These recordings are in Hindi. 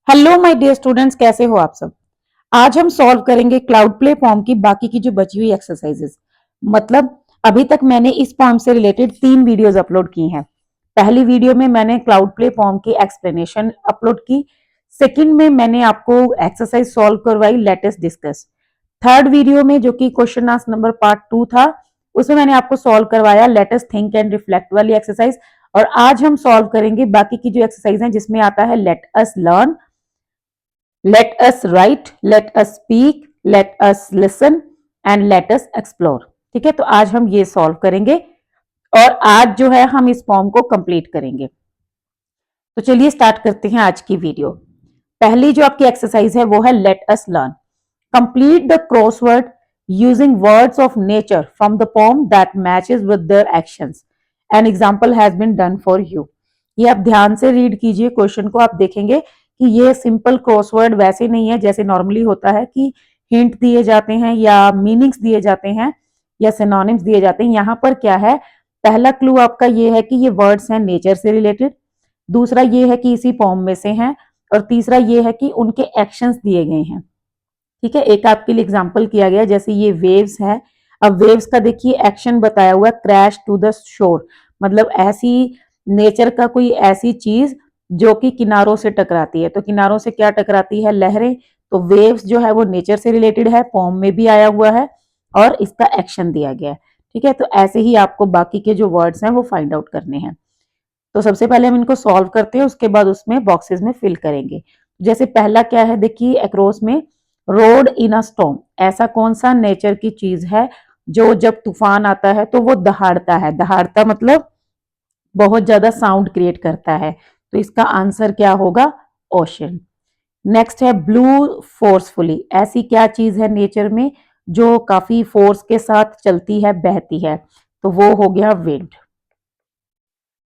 हेलो माय डियर स्टूडेंट्स, कैसे हो आप सब। आज हम सॉल्व करेंगे क्लाउड प्ले फॉर्म की बाकी की जो बची हुई एक्सरसाइजेस। मतलब अभी तक मैंने इस फॉर्म से रिलेटेड 3 वीडियोस अपलोड की हैं। पहली वीडियो में मैंने क्लाउड प्ले फॉर्म की एक्सप्लेनेशन अपलोड की। सेकंड में मैंने आपको एक्सरसाइज सॉल्व करवाई, let us discuss. Third video में जो कि क्वेश्चन आंसर नंबर पार्ट 2 था, उसमें मैंने आपको सॉल्व करवाया let us think and reflect वाली एक्सरसाइज। और आज हम सॉल्व करेंगे बाकी की जो एक्सरसाइज है जिसमें आता है let us learn, let us write, let us speak, let us listen and let us explore। ठीक है, तो आज हम ये सॉल्व करेंगे और आज जो है हम इस फॉर्म को कंप्लीट करेंगे। तो चलिए स्टार्ट करते हैं आज की वीडियो। पहली जो आपकी एक्सरसाइज है वो है let us learn. Complete the crossword using words of nature from the poem that matches with their actions. An example has been done for you. ये आप ध्यान से रीड कीजिए क्वेश्चन को, आप देखेंगे कि ये सिंपल क्रॉसवर्ड वैसे नहीं है जैसे नॉर्मली होता है कि हिंट दिए जाते हैं या मीनिंग्स दिए जाते हैं या सिनोनिम्स दिए जाते हैं। यहाँ पर क्या है, पहला क्लू आपका ये है कि ये वर्ड्स हैं नेचर से रिलेटेड, दूसरा ये है कि इसी फॉर्म में से हैं, और तीसरा ये है कि उनके एक्शंस दिए गए हैं। ठीक है, एक आपके लिए एग्जांपल किया गया, जैसे ये वेव्स है। अब वेव्स का देखिए एक्शन बताया हुआ, क्रैश टू द शोर। मतलब ऐसी नेचर का कोई ऐसी चीज जो कि किनारों से टकराती है। तो किनारों से क्या टकराती है? लहरें। तो वेव्स जो है वो नेचर से रिलेटेड है, पोम में भी आया हुआ है और इसका एक्शन दिया गया है। ठीक है, तो ऐसे ही आपको बाकी के जो वर्ड्स हैं वो फाइंड आउट करने हैं। तो सबसे पहले हम इनको सॉल्व करते हैं, उसके बाद उसमें बॉक्सेस में फिल करेंगे। जैसे पहला क्या है, देखिए अक्रॉस में रोड इन अ स्टॉर्म। ऐसा कौन सा नेचर की चीज है जो जब तूफान आता है तो वो दहाड़ता है? दहाड़ता मतलब बहुत ज्यादा साउंड क्रिएट करता है। तो इसका आंसर क्या होगा? ओशन। नेक्स्ट है ब्लू फोर्सफुली। ऐसी क्या चीज है नेचर में जो काफी फोर्स के साथ चलती है, बहती है? तो वो हो गया विंड।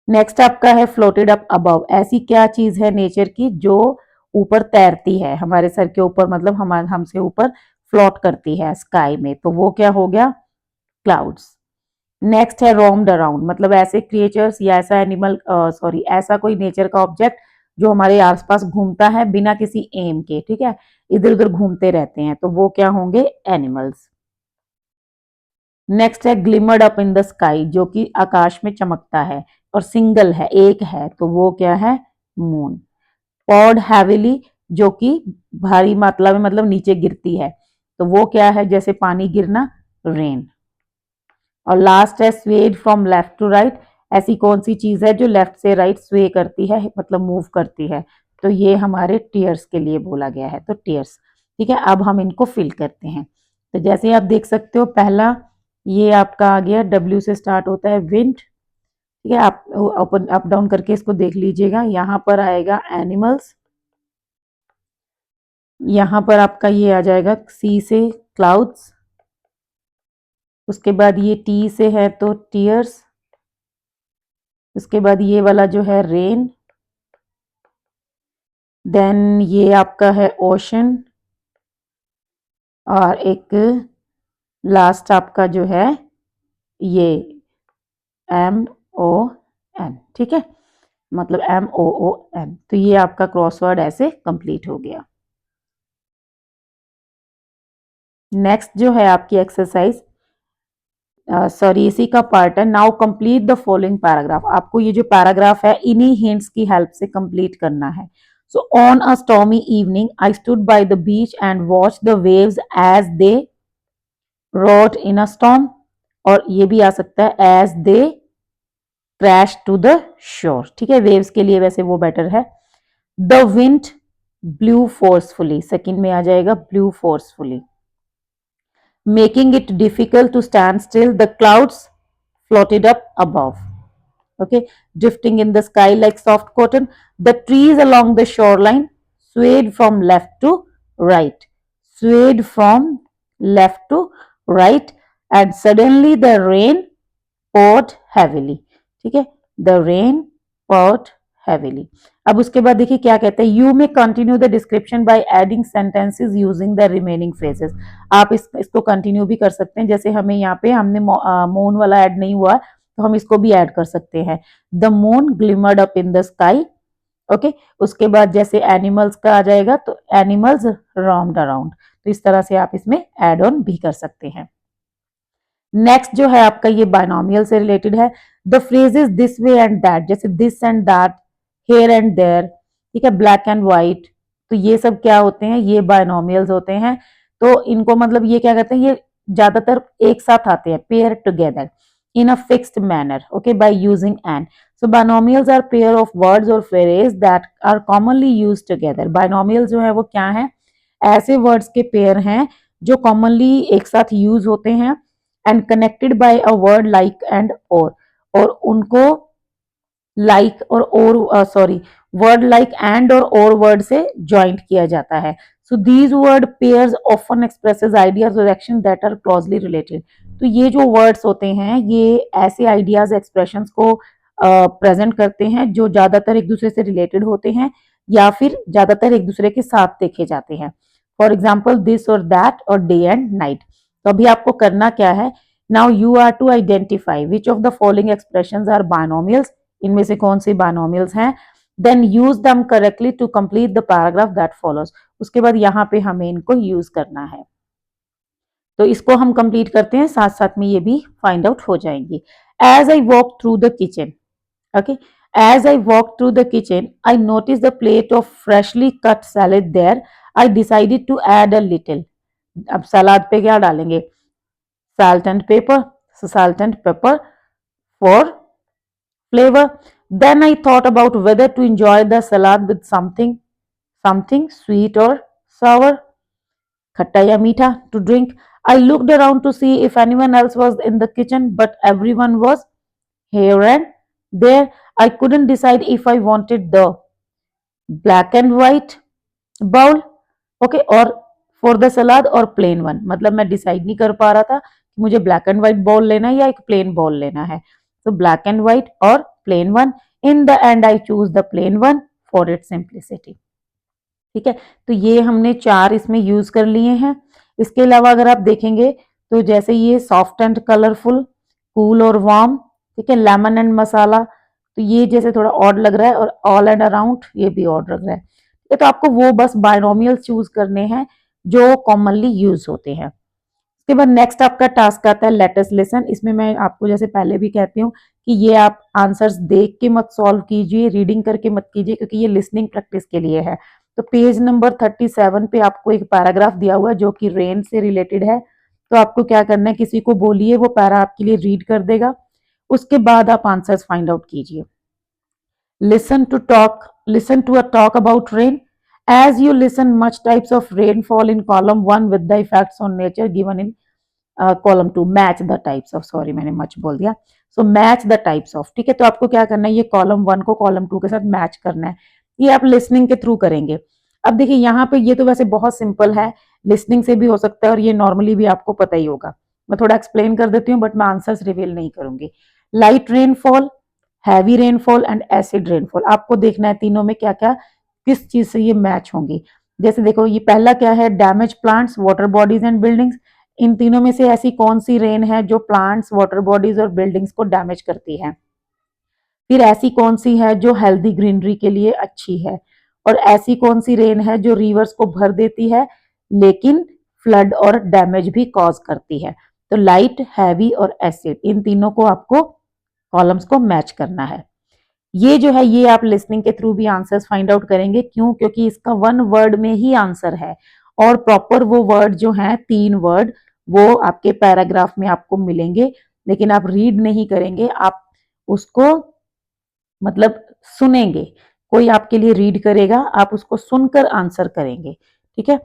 नेक्स्ट आपका है फ्लोटेड अप अबव। ऐसी क्या चीज है नेचर की जो ऊपर तैरती है, हमारे सर के ऊपर, मतलब हमारे हमसे ऊपर फ्लोट करती है स्काई में? तो वो क्या हो गया? क्लाउड्स। नेक्स्ट है रोम्ड अराउंड। मतलब ऐसे क्रिएचर्स या ऐसा एनिमल, सॉरी, ऐसा कोई नेचर का ऑब्जेक्ट जो हमारे आसपास घूमता है बिना किसी एम के। ठीक है, इधर उधर घूमते रहते हैं, तो वो क्या होंगे? एनिमल्स। नेक्स्ट है glimmered up in the sky, जो कि आकाश में चमकता है और सिंगल है, एक है, तो वो क्या है? मून। पॉड हैविली, जो कि भारी मात्रा में मतलब नीचे गिरती है, तो वो क्या है? जैसे पानी गिरना, रेन। और लास्ट है swayed from left to right. ऐसी कौन सी चीज है जो लेफ्ट से राइट स्वे करती है, मतलब मूव करती है? तो ये हमारे टीयर्स के लिए बोला गया है, तो टीयर्स। ठीक है, अब हम इनको फिल करते हैं। तो जैसे आप देख सकते हो, पहला ये आपका आ गया, डब्ल्यू से स्टार्ट होता है, विंड। ठीक है, आप ओपन अप डाउन करके इसको देख लीजिएगा। यहाँ पर आएगा एनिमल्स, यहाँ पर आपका ये आ जाएगा सी से क्लाउड्स, उसके बाद ये टी से है तो टीयर्स, उसके बाद ये वाला जो है रेन, देन ये आपका है ओशन, और एक लास्ट आपका जो है ये एम ओ एन। ठीक है, मतलब MOON। तो ये आपका क्रॉसवर्ड ऐसे कंप्लीट हो गया। नेक्स्ट जो है आपकी एक्सरसाइज, सॉरी इसी का पार्ट है। Now complete the following paragraph. आपको ये जो पैराग्राफ है इन्हीं हिंट्स की हेल्प से कंप्लीट करना है। So on a stormy evening I stood by the beach and watch the waves as they rolled in a storm, और ये भी आ सकता है as they crash to the shore. ठीक है, वेव्स के लिए वैसे वो बेटर है। The wind blue forcefully, second में आ जाएगा blue forcefully. Making it difficult to stand still, the clouds floated up above. Okay, drifting in the sky like soft cotton. The trees along the shoreline swayed from left to right, swayed from left to right, and suddenly the rain poured heavily. ठीक है, the rain poured heavily. अब उसके बाद देखिए क्या कहते हैं, यू में continue the description by adding sentences using the remaining phrases. आप इसको कंटिन्यू भी कर सकते हैं, जैसे हमें यहाँ पे हमने मून वाला ऐड नहीं हुआ तो हम इसको भी ऐड कर सकते हैं। The moon glimmered up in the sky, okay. उसके बाद जैसे एनिमल्स का आ जाएगा तो एनिमल्स roamed अराउंड, तो इस तरह से आप इसमें एड ऑन भी कर सकते हैं। नेक्स्ट जो है आपका ये बायनोमियल से रिलेटेड है। The phrases this way and that, जैसे this and that, here and there, ठीक है, ब्लैक एंड व्हाइट, तो ये सब क्या होते हैं, ये बायनोमियल्स होते हैं। तो इनको मतलब ये क्या कहते हैं, ये ज्यादातर एक साथ आते हैं, pair together in a fixed manner, okay, by using and. So binomials are pair of words और phrase that are commonly used together. Binomials जो है वो क्या है, ऐसे वर्ड्स के पेयर हैं जो कॉमनली एक साथ यूज होते हैं and connected by a word like and और उनको लाइक और सॉरी, वर्ड लाइक एंड और वर्ड से ज्वाइंट किया जाता है। So these word pairs often expresses ideas और action that are closely related. तो ये जो वर्ड्स होते हैं ये ऐसे आइडियाज एक्सप्रेशंस को प्रेजेंट करते हैं जो ज्यादातर एक दूसरे से रिलेटेड होते हैं या फिर ज्यादातर एक दूसरे के साथ देखे जाते हैं। फॉर एग्जाम्पल दिस और दैट और डे एंड नाइट। तो अभी आपको करना क्या है, now you are to identify which of the following expressions are binomials, इनमें से कौन सी बायनोमियल्स हैं, then use them correctly to complete the paragraph that follows. उसके बाद यहाँ पे हमें इनको यूज करना है। तो इसको हम कंप्लीट करते हैं, साथ साथ में ये भी फाइंड आउट हो जाएंगी। As I walk through the kitchen, okay, as I walked through the kitchen I noticed the plate of freshly cut salad there. I decided to add a little, अब सलाद पे क्या डालेंगे, salt and pepper, so salt and pepper for flavor. Then I thought about whether to enjoy the salad with something sweet or sour, खट्टा या मीठा, to drink. I looked around to see if anyone else was in the kitchen, but everyone was here and there. I couldn't decide if I wanted the black and white bowl, okay, और फॉर द सलाद और प्लेन वन, मतलब मैं डिसाइड नहीं कर पा रहा था कि मुझे ब्लैक एंड व्हाइट बॉल लेना है या एक प्लेन बॉल लेना है। तो ब्लैक एंड व्हाइट और plain one, in the end I choose the plain one for it simplicity. ठीक है, तो ये हमने चार इसमें यूज कर लिए हैं। इसके अलावा अगर आप देखेंगे तो जैसे ये सॉफ्ट एंड कलरफुल, कूल और वार्म, ठीक है, लेमन एंड मसाला, तो ये जैसे थोड़ा ऑड लग रहा है, और ऑल एंड अराउंड ये भी ऑड लग रहा है। ये तो आपको वो बस बायनोमियल चूज करने हैं जो कॉमनली यूज होते हैं। उसके बाद नेक्स्ट आपका टास्क आता है लेट अस लिसन। इसमें मैं आपको जैसे पहले भी कहती हूँ कि ये आप आंसर्स देख के मत सॉल्व कीजिए, रीडिंग करके मत कीजिए, क्योंकि ये लिसनिंग प्रैक्टिस के लिए है। तो पेज नंबर 37 पे आपको एक पैराग्राफ दिया हुआ है जो कि रेन से रिलेटेड है। तो आपको क्या करना है, किसी को बोलिए, वो पैरा आपके लिए रीड कर देगा, उसके बाद आप आंसर्स फाइंड आउट कीजिए। Listen to a talk about rain. As you listen, much types of rainfall in column 1 with the effects on nature given in column 2. Match the types of, sorry मैंने much बोल दिया, so match the types of, ठीक है। तो आपको क्या करना है, ये कॉलम 1 को कॉलम 2 के साथ मैच करना है। ये आप लिसनिंग के थ्रू करेंगे। अब देखिए यहाँ पे ये तो वैसे बहुत सिंपल है, लिसनिंग से भी हो सकता है और ये नॉर्मली भी आपको पता ही होगा। मैं थोड़ा एक्सप्लेन कर देती हूँ बट मैं आंसर्स रिवील नहीं करूंगी। Light rainfall, heavy rainfall and acid rainfall, आपको देखना है तीनों में क्या क्या किस चीज से ये मैच होंगी। जैसे देखो ये पहला क्या है, damage plants, water bodies and buildings. इन तीनों में से ऐसी कौन सी रेन है जो प्लांट्स, वाटर बॉडीज और बिल्डिंग्स को डैमेज करती है। फिर ऐसी कौन सी है जो हेल्दी ग्रीनरी के लिए अच्छी है, और ऐसी कौन सी रेन है जो रिवर्स को भर देती है लेकिन फ्लड और डैमेज भी कॉज करती है। तो लाइट, हैवी और एसिड, इन तीनों को आपको कॉलम्स को मैच करना है। ये जो है ये आप लिसनिंग के थ्रू भी आंसर्स फाइंड आउट करेंगे, क्यों, क्योंकि इसका वन वर्ड में ही आंसर है और प्रॉपर वो वर्ड जो है 3 वर्ड वो आपके पैराग्राफ में आपको मिलेंगे, लेकिन आप रीड नहीं करेंगे, आप उसको मतलब सुनेंगे, कोई आपके लिए रीड करेगा, आप उसको सुनकर आंसर करेंगे। ठीक है,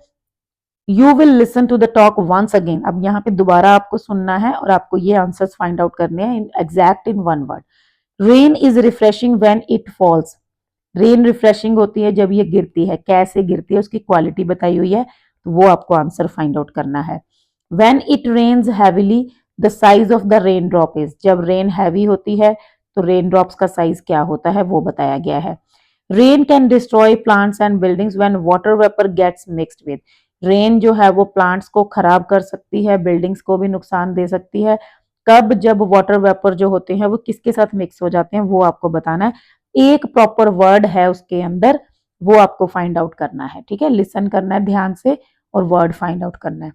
you will listen to the talk once again, अब यहाँ पे दोबारा आपको सुनना है और आपको ये आंसर्स फाइंड आउट करने हैं in exact in one word. Rain is refreshing when it falls, rain refreshing होती है जब ये गिरती है, कैसे गिरती है उसकी क्वालिटी बताई हुई है, तो वो आपको आंसर फाइंड आउट करना है। When it rains heavily the size of the raindrop is, जब रेन हैवी होती है तो रेन ड्रॉप्स का साइज क्या होता है वो बताया गया है। Rain can destroy plants and buildings when water vapour gets mixed with, rain जो है वो प्लांट्स को खराब कर सकती है, बिल्डिंग्स को भी नुकसान दे सकती है। कब, जब वाटर वेपर जो होते हैं वो किसके साथ मिक्स हो जाते हैं वो आपको बताना है। एक प्रॉपर वर्ड है उसके अंदर, वो आपको फाइंड आउट करना है। ठीक है, लिसन करना है ध्यान से और वर्ड फाइंड आउट करना है।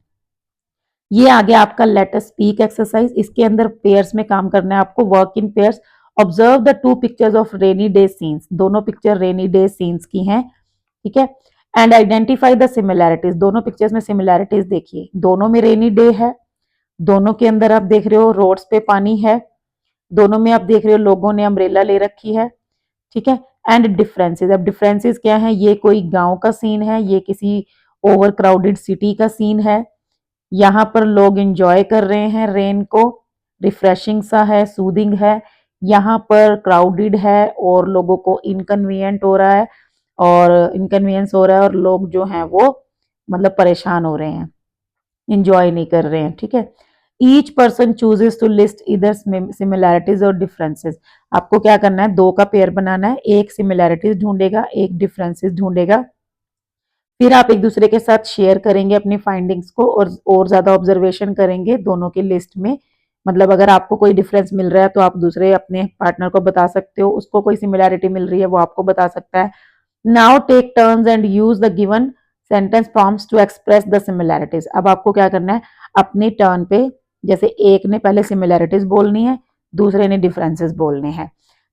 ये आ गया आपका लेट अस स्पीक एक्सरसाइज। इसके अंदर पेयर्स में काम करना है आपको, work in pairs. Observe the two pictures of rainy day scenes, दोनों पिक्चर रेनी डे सीन्स की हैं। ठीक है, एंड आइडेंटिफाई द सिमिलैरिटीज, दोनों पिक्चर्स में सिमिलैरिटीज देखिए, दोनों में रेनी डे है, दोनों के अंदर आप देख रहे हो रोड्स पे पानी है, दोनों में आप देख रहे हो लोगों ने अम्ब्रेला ले रखी है। ठीक है, एंड डिफरेंसेस, अब डिफरेंसेस क्या है, ये कोई गांव का सीन है, ये किसी ओवर क्राउडेड सिटी का सीन है। यहाँ पर लोग एंजॉय कर रहे हैं रेन को, रिफ्रेशिंग सा है, सूदिंग है। यहाँ पर क्राउडेड है और लोगों को इनकन्वीनियंट हो रहा है, और इनकन्वीनियंस हो रहा है और लोग जो हैं वो मतलब परेशान हो रहे हैं, इंजॉय नहीं कर रहे हैं। ठीक है, each person chooses to list इधर सिमिलैरिटीज और डिफरेंसेस। आपको क्या करना है, दो का पेयर बनाना है, एक सिमिलैरिटीज ढूंढेगा, एक डिफरेंसेस ढूंढेगा। फिर आप एक दूसरे के साथ शेयर करेंगे अपनी फाइंडिंग्स को, और ज्यादा ऑब्जर्वेशन करेंगे दोनों की लिस्ट में। मतलब अगर आपको कोई डिफरेंस मिल रहा है तो आप दूसरे अपने पार्टनर को बता सकते हो, उसको कोई सिमिलैरिटी मिल रही है वो आपको बता सकता है। Now take turns and use the given sentence prompts to express the similarities. अब आपको क्या करना है, अपनी टर्न पे, जैसे एक ने पहले सिमिलैरिटीज बोलनी है, दूसरे ने डिफरेंसेस बोलने हैं,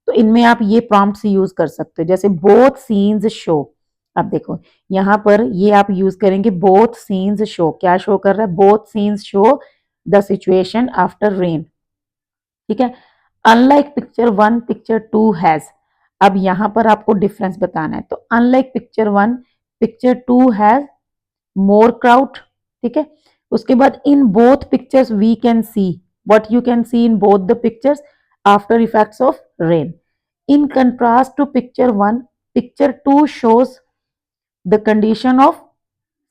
तो इनमें आप ये प्रॉम्प्ट्स यूज कर सकते हो। जैसे बोथ सीन्स शो, अब देखो यहाँ पर ये आप यूज करेंगे, बोथ सीन्स शो, क्या शो कर रहा है, both scenes show the situation after rain. ठीक है, unlike picture one picture two has, अब यहां पर आपको डिफरेंस बताना है, तो unlike picture one picture two has more crowd. ठीक है, उसके बाद in both pictures we can see, what you can see in both the pictures, after effects of rain. In contrast to picture one picture two shows the condition of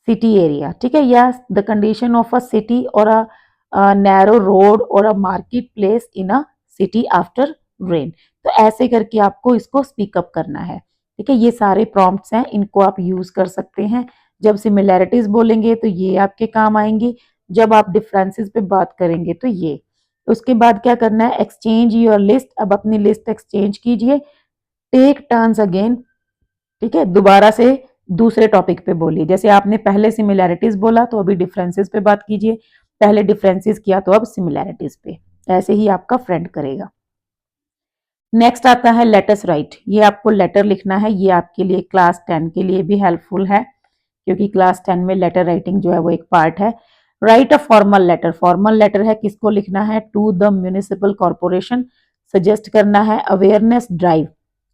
city area. ठीक है, या the condition of a city और अ नैरो रोड और a market place in a city after rain. तो ऐसे करके आपको इसको स्पीकअप करना है। ठीक है, ये सारे प्रॉम्प्ट्स हैं, इनको आप यूज कर सकते हैं। जब सिमिलैरिटीज बोलेंगे तो ये आपके काम आएंगी, जब आप डिफरेंसेस पे बात करेंगे तो ये। उसके बाद क्या करना है, एक्सचेंज योर लिस्ट, अब अपनी लिस्ट एक्सचेंज कीजिए। टेक टर्न्स अगेन, ठीक है, दोबारा से दूसरे टॉपिक पे बोलिए। जैसे आपने पहले सिमिलैरिटीज बोला तो अभी डिफरेंसेस पे बात कीजिए, पहले डिफरेंसेस किया तो अब सिमिलैरिटीज पे। ऐसे ही आपका फ्रेंड करेगा। नेक्स्ट आता है लेटस राइट, ये आपको लेटर लिखना है, ये आपके लिए क्लास 10 के लिए भी हेल्पफुल है, क्योंकि क्लास 10 में लेटर राइटिंग जो है वो एक पार्ट है। Write a formal letter, formal letter है, किसको लिखना है, to the municipal corporation. Suggest करना है अवेयरनेस ड्राइव,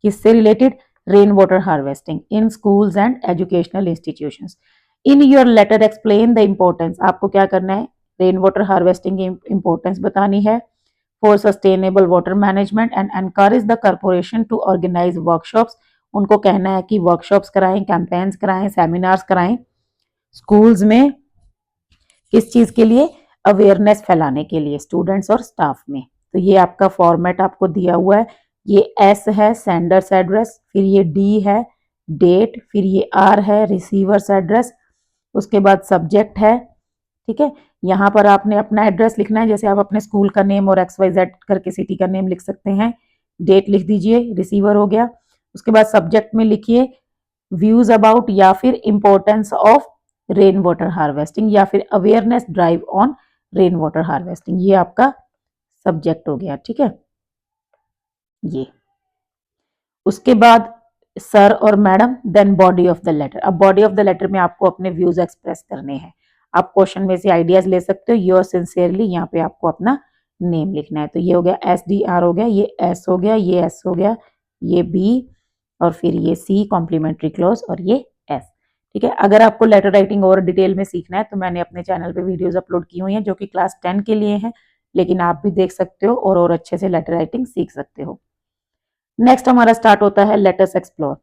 किससे related, rain water harvesting in schools and educational institutions. In your letter explain the importance, आपको क्या करना है, रेन वाटर हार्वेस्टिंग की इम्पोर्टेंस बतानी है for sustainable water management, and encourage the corporation to organise workshops. उनको कहना है कि वर्कशॉप्स कराएं, कैंपेन्स कराएं, सेमिनार्स कराएं स्कूल्स में, किस चीज के लिए, अवेयरनेस फैलाने के लिए स्टूडेंट्स और स्टाफ में। तो ये आपका फॉर्मेट आपको दिया हुआ है, ये एस है सेंडर्स एड्रेस, फिर ये डी है डेट, फिर ये आर है रिसीवर्स एड्रेस, उसके बाद सब्जेक्ट है। ठीक है, यहाँ पर आपने अपना एड्रेस लिखना है, जैसे आप अपने स्कूल का नेम और XYZ करके सिटी का नेम लिख सकते हैं। डेट लिख दीजिए, रिसीवर हो गया। उसके बाद सब्जेक्ट में लिखिए व्यूज अबाउट या फिर importance of rain water harvesting या फिर awareness drive on rain water harvesting, ये आपका सब्जेक्ट हो गया। ठीक है, ये उसके बाद सर और madam, then body of the letter. अब बॉडी ऑफ द लेटर में आपको अपने व्यूज एक्सप्रेस करने हैं, आप क्वेश्चन में से आइडियाज ले सकते हो। योर सिंसियरली, यहाँ पे आपको अपना नेम लिखना है। तो ये हो गया SDR हो गया, ये S हो गया, ये S हो गया, ये B, और फिर ये C कॉम्प्लीमेंट्री क्लोज, और ये S। ठीक है, अगर आपको लेटर राइटिंग और डिटेल में सीखना है तो मैंने अपने चैनल पे वीडियोस अपलोड की हुई हैं जो कि क्लास 10 के लिए हैं, लेकिन आप भी देख सकते हो और अच्छे से लेटर राइटिंग सीख सकते हो। नेक्स्ट हमारा स्टार्ट होता है लेटस एक्सप्लोर।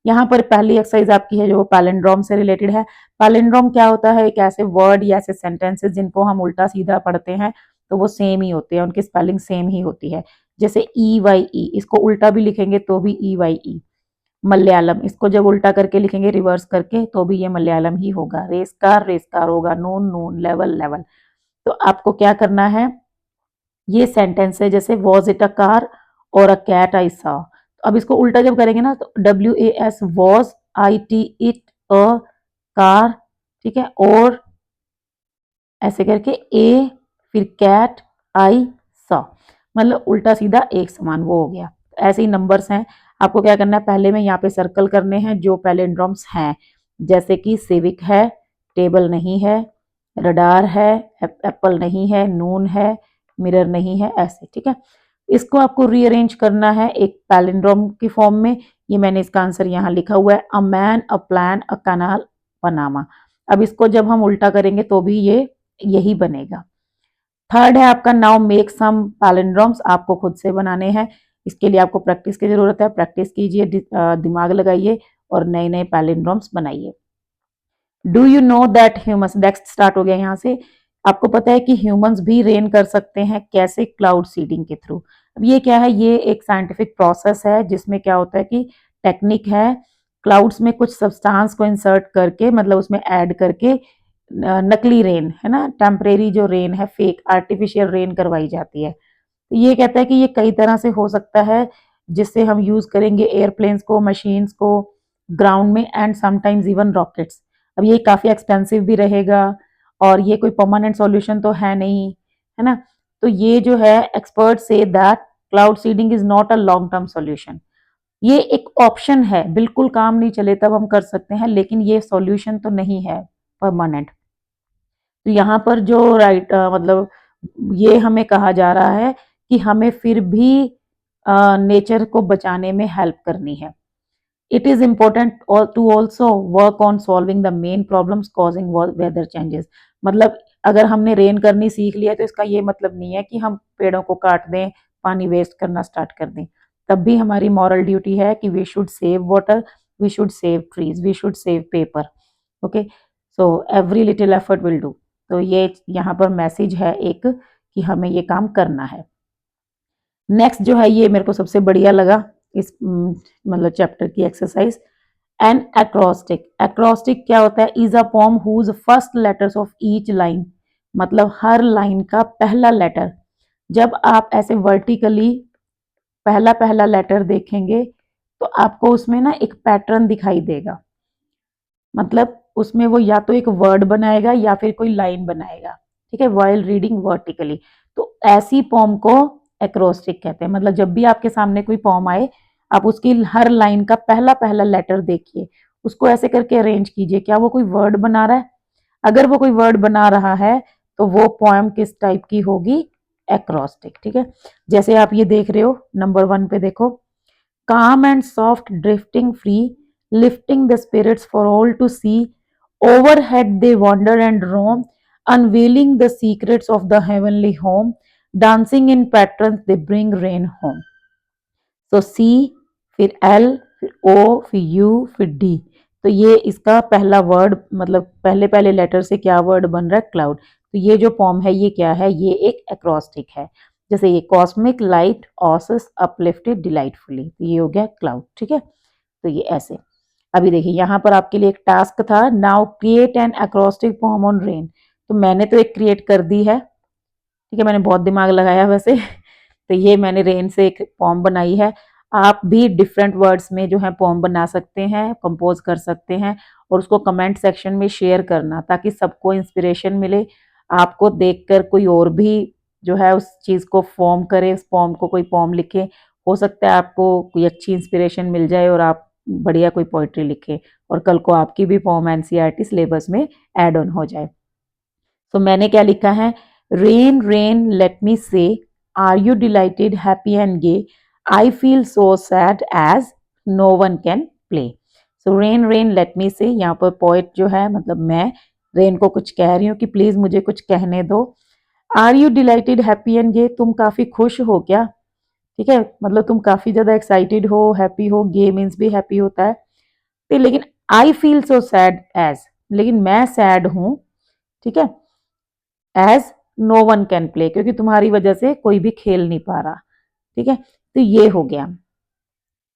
यहाँ पर पहली एक्सरसाइज आपकी है जो पैलिंड्रोम से रिलेटेड है। पैलिंड्रोम क्या होता है, एक ऐसे वर्ड या ऐसे सेंटेंसेस जिनको हम उल्टा सीधा पढ़ते हैं तो वो सेम ही होते हैं, उनकी स्पेलिंग सेम ही होती है। जैसे EYE, इसको उल्टा भी लिखेंगे तो भी EYE। मलयालम, इसको जब उल्टा करके लिखेंगे रिवर्स करके तो भी ये मलयालम ही होगा। रेस्कार रेस्कार होगा, नून नून, लेवल लेवल। तो आपको क्या करना है, ये सेंटेंस है जैसे वॉज इट अ कार और अ कैट आई सॉ, अब इसको उल्टा जब करेंगे ना तो WAS was, IT it, a car, ठीक है, और ऐसे करके A, फिर कैट, I सॉ, मतलब उल्टा सीधा एक समान वो हो गया। ऐसे ही नंबर्स हैं, आपको क्या करना है, पहले में यहाँ पे सर्कल करने हैं जो पैलिंड्रोम्स हैं, जैसे कि सिविक है, टेबल नहीं है, रडार है, एप्पल नहीं है, नून है, मिरर नहीं है, ऐसे, ठीक है। इसको आपको रीअरेंज करना है एक पैलिंड्रोम की फॉर्म में। ये मैंने इसका आंसर यहाँ लिखा हुआ है, a man, a plan, a canal, Panama. अब इसको जब हम उल्टा करेंगे तो भी ये यही बनेगा। थर्ड है आपका, नाउ मेक सम पैलिंड्रोम्स, आपको खुद से बनाने हैं। इसके लिए आपको प्रैक्टिस की जरूरत है, प्रैक्टिस कीजिए, दिमाग लगाइए और नए नए पैलिंड्रोम्स बनाइए। Do you know that humans, next start हो गया यहाँ से। आपको पता है कि ह्यूमंस भी रेन कर सकते हैं, कैसे? क्लाउड सीडिंग के थ्रू। अब ये क्या है, ये एक साइंटिफिक प्रोसेस है जिसमें क्या होता है कि टेक्निक है, क्लाउड्स में कुछ सब्सटेंस को इंसर्ट करके, मतलब उसमें ऐड करके नकली रेन है ना, टेम्परेरी जो रेन है, फेक आर्टिफिशियल रेन करवाई जाती है। तो ये कहता है कि ये कई तरह से हो सकता है, जिससे हम यूज करेंगे एयरप्लेन्स को, मशीन्स को, ग्राउंड में, एंड समटाइम्स इवन रॉकेट्स। अब ये काफी एक्सपेंसिव भी रहेगा और ये कोई परमानेंट सॉल्यूशन तो है नहीं, है ना। तो ये जो है, expert say that cloud seeding is not a long term solution. ये एक ऑप्शन है, बिल्कुल काम नहीं चले तब हम कर सकते हैं, लेकिन ये सॉल्यूशन तो नहीं है परमानेंट। तो यहाँ पर जो मतलब ये हमें कहा जा रहा है कि हमें फिर भी नेचर को बचाने में हेल्प करनी है। It is important to also work on solving the main problems causing weather changes. मतलब अगर हमने रेन करनी सीख लिया तो इसका ये मतलब नहीं है कि हम पेड़ों को काट दें, पानी वेस्ट करना स्टार्ट कर दें। तब भी हमारी मॉरल ड्यूटी है कि we should save water, we should save trees, we should save paper. Okay, so every little effort will do. तो ये यहाँ पर मैसेज है एक, कि हमें ये काम करना है। नेक्स्ट जो है, ये मेरे को सबसे बढ़िया लगा इस मतलब चैप्टर की एक्सरसाइज। एन एक्रोस्टिक, एक्रोस्टिक क्या होता है, is a poem whose first letters of each line, मतलब हर लाइन का पहला लेटर। जब आप ऐसे वर्टिकली पहला पहला लेटर देखेंगे तो आपको उसमें ना एक पैटर्न दिखाई देगा, मतलब उसमें वो या तो एक वर्ड बनाएगा या फिर कोई लाइन बनाएगा, ठीक है, वाइल रीडिंग वर्टिकली। तो ऐसी पॉम को एक्रोस्टिक कहते हैं। मतलब जब भी आपके सामने कोई पॉम आए, आप उसकी हर लाइन का पहला पहला लेटर देखिए, उसको ऐसे करके अरेंज कीजिए, क्या वो कोई वर्ड बना रहा है? अगर वो कोई वर्ड बना रहा है तो वो पोएम किस टाइप की होगी? एक्रोस्टिक, ठीक है। जैसे आप ये देख रहे हो, नंबर 1 पे देखो, calm and soft drifting free, lifting the spirits for all to see. Overhead they wander and roam, unveiling the secrets of the heavenly home. Dancing in patterns they bring rain home. तो सी, फिर एल, फिर ओ, फिर यू, फिर डी। तो ये इसका पहला वर्ड, मतलब पहले पहले लेटर से क्या वर्ड बन रहा है? क्लाउड। तो ये जो फॉर्म है ये क्या है? ये एक एक्रोस्टिक है। जैसे ये कॉस्मिक लाइट ऑसस अपलिफ्टेड डिलाइटफुली, तो ये हो गया क्लाउड, ठीक है। तो ये ऐसे। अभी देखिए यहाँ पर आपके लिए एक टास्क था, now create an acrostic form on rain. तो मैंने तो एक क्रिएट कर दी है, ठीक है, मैंने बहुत दिमाग लगाया वैसे। तो ये मैंने रेन से एक फॉर्म बनाई है। आप भी डिफरेंट वर्ड्स में जो है फॉर्म बना सकते हैं, कंपोज कर सकते हैं, और उसको कमेंट सेक्शन में शेयर करना, ताकि सबको इंस्पिरेशन मिले। आपको देखकर कोई और भी जो है उस चीज़ को फॉर्म करे, उस फॉर्म को कोई फॉर्म लिखे। हो सकता है आपको कोई अच्छी इंस्पिरेशन मिल जाए और आप बढ़िया कोई पोइट्री लिखे, और कल को आपकी भी फॉर्म एनसीईआरटी सिलेबस में ऐड ऑन हो जाए। तो मैंने क्या लिखा है, rain rain let me say, are you delighted happy and gay, I feel so sad as no one can play. So rain rain let me say, यहाँ पर पोएट जो है, मतलब मैं रेन को कुछ कह रही हूँ कि प्लीज मुझे कुछ कहने दो। Are you delighted happy and gay, तुम काफी खुश हो क्या? ठीक है, मतलब तुम काफी ज्यादा एक्साइटेड हो, हैप्पी हो, गे मीन्स भी हैप्पी होता है। तो लेकिन I feel so sad as, लेकिन मैं सैड हूं, ठीक है, as no one can play, क्योंकि तुम्हारी वजह से कोई भी खेल नहीं पा रहा, ठीक है। तो ये हो गया।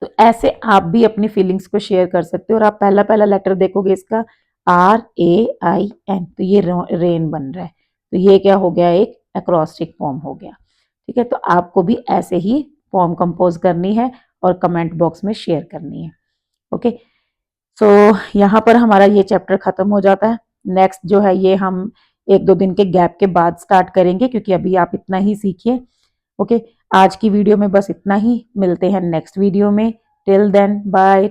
तो ऐसे आप भी अपनी फीलिंग्स को शेयर कर सकते हो, और आप पहला पहला लेटर देखोगे इसका, RAIN, तो ये रेन बन रहा है। तो ये क्या हो गया? एक एक्रोस्टिक फॉर्म हो गया, ठीक है। तो आपको भी ऐसे ही फॉर्म कंपोज करनी है और कमेंट बॉक्स में शेयर करनी है। ओके, सो यहाँ पर हमारा ये चैप्टर खत्म हो जाता है। नेक्स्ट जो है ये हम 1-2 दिन के गैप के बाद स्टार्ट करेंगे, क्योंकि अभी आप इतना ही सीखिए। ओके, आज की वीडियो में बस इतना ही, मिलते हैं नेक्स्ट वीडियो में। Till then bye.